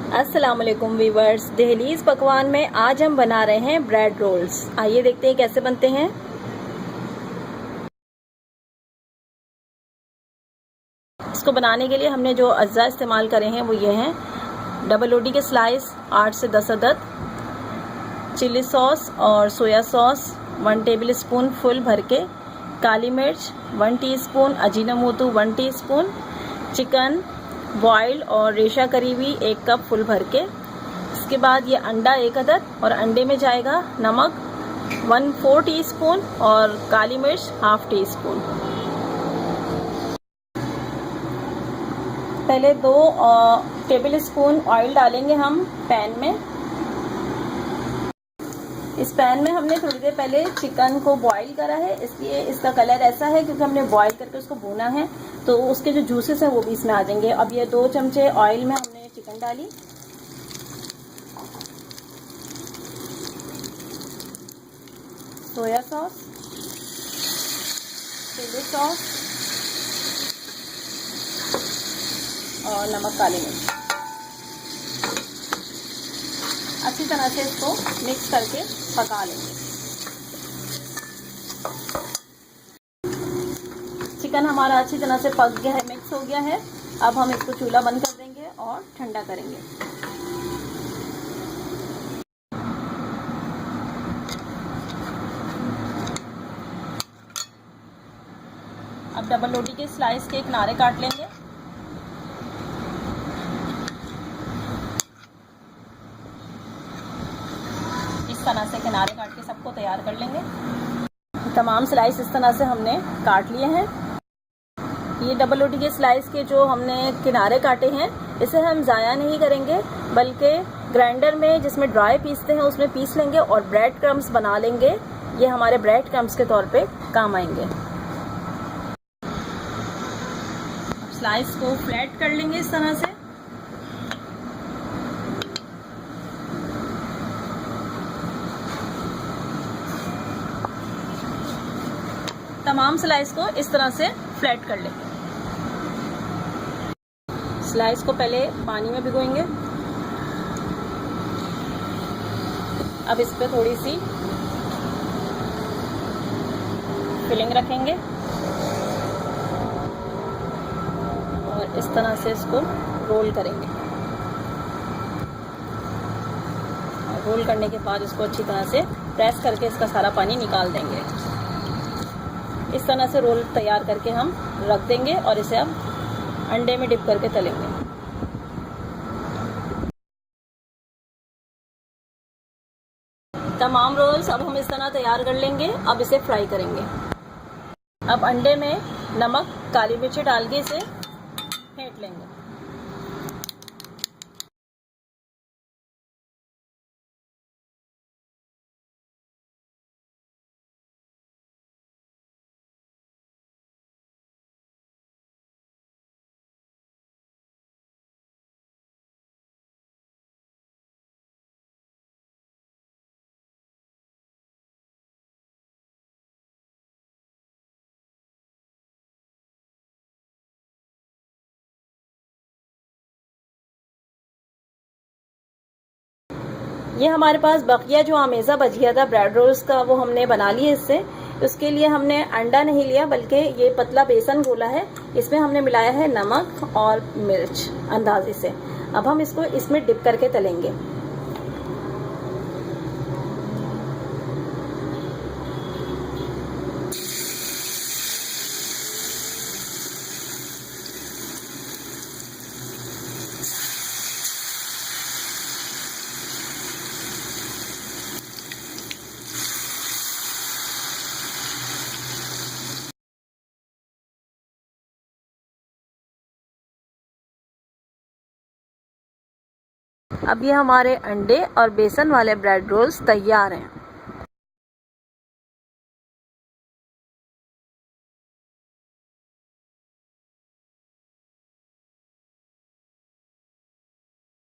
अस्सलाम वालेकुम वीवर्स, दहलीज पकवान में आज हम बना रहे हैं ब्रेड रोल्स। आइए देखते हैं कैसे बनते हैं। इसको बनाने के लिए हमने जो अज्जा इस्तेमाल करे हैं वो ये हैं: डबल रोटी के स्लाइस 8 से 10 अदद, चिली सॉस और soya sauce 1 table spoon full भर के, काली मिर्च 1 teaspoon, Ajinomoto 1 teaspoon, chicken boiled और रेशा करी हुई 1 कप फुल भर के। इसके बाद ये अंडा 1 अदद और अंडे में जाएगा नमक 1/4 टीस्पून और काली मिर्च 1/2 टीस्पून। पहले 2 टेबल स्पून ऑयल डालेंगे हम पैन में। इस पैन में हमने थोड़ी देर पहले चिकन को बॉईल करा है, इसलिए इसका कलर ऐसा है क्योंकि हमने बॉईल करके उसको भूना है, तो उसके जो जूसेस हैं वो भी इसमें आ जाएंगे। अब ये 2 चमचे ऑयल में हमने चिकन डाली, सोया सॉस, चिली सॉस और नमक, काली मिर्च। अच्छी तरह से इसको मिक्स करके पका लेंगे। चिकन हमारा अच्छी तरह से पक गया है, मिक्स हो गया है। अब हम इसको चूल्हा बंद कर देंगे और ठंडा करेंगे। अब डबल रोटी के स्लाइस के किनारे काट लेंगे। इस तरह से किनारे काट के सबको तैयार कर लेंगे। तमाम स्लाइस इस तरह से हमने काट लिए हैं। ये डबल रोटी के स्लाइस के जो हमने किनारे काटे हैं, इसे हम ज़ाया नहीं करेंगे, बल्कि ग्राइंडर में जिसमें ड्राई पीसते हैं उसमें पीस लेंगे और ब्रेड क्रम्स बना लेंगे। ये हमारे ब्रेड क्रम्स के तौर पे काम आएंगे। स्लाइस को फ्लैट कर लेंगे इस तरह से। तमाम स्लाइस को इस तरह से फ्लैट कर लेंगे। स्लाइस को पहले पानी में भिगोएंगे। अब इस पे थोड़ी सी फिलिंग रखेंगे और इस तरह से इसको रोल करेंगे। और रोल करने के बाद इसको अच्छी तरह से प्रेस करके इसका सारा पानी निकाल देंगे। इस तरह से रोल तैयार करके हम रख देंगे और इसे अब अंडे में डिप करके तलेंगे। तमाम रोल्स अब हम इस तरह तैयार कर लेंगे। अब इसे फ्राई करेंगे। अब अंडे में नमक, काली मिर्च डाल के इसे फेंट लेंगे। ये हमारे पास बकिया जो आमेज़ा बच गया था ब्रेड रोल्स का, वो हमने बना लिया इससे। उसके लिए हमने अंडा नहीं लिया, बल्कि ये पतला बेसन घोला है। इसमें हमने मिलाया है नमक और मिर्च अंदाजे से। अब हम इसको इसमें डिप करके तलेंगे। अब ये हमारे अंडे और बेसन वाले ब्रेड रोल्स तैयार हैं।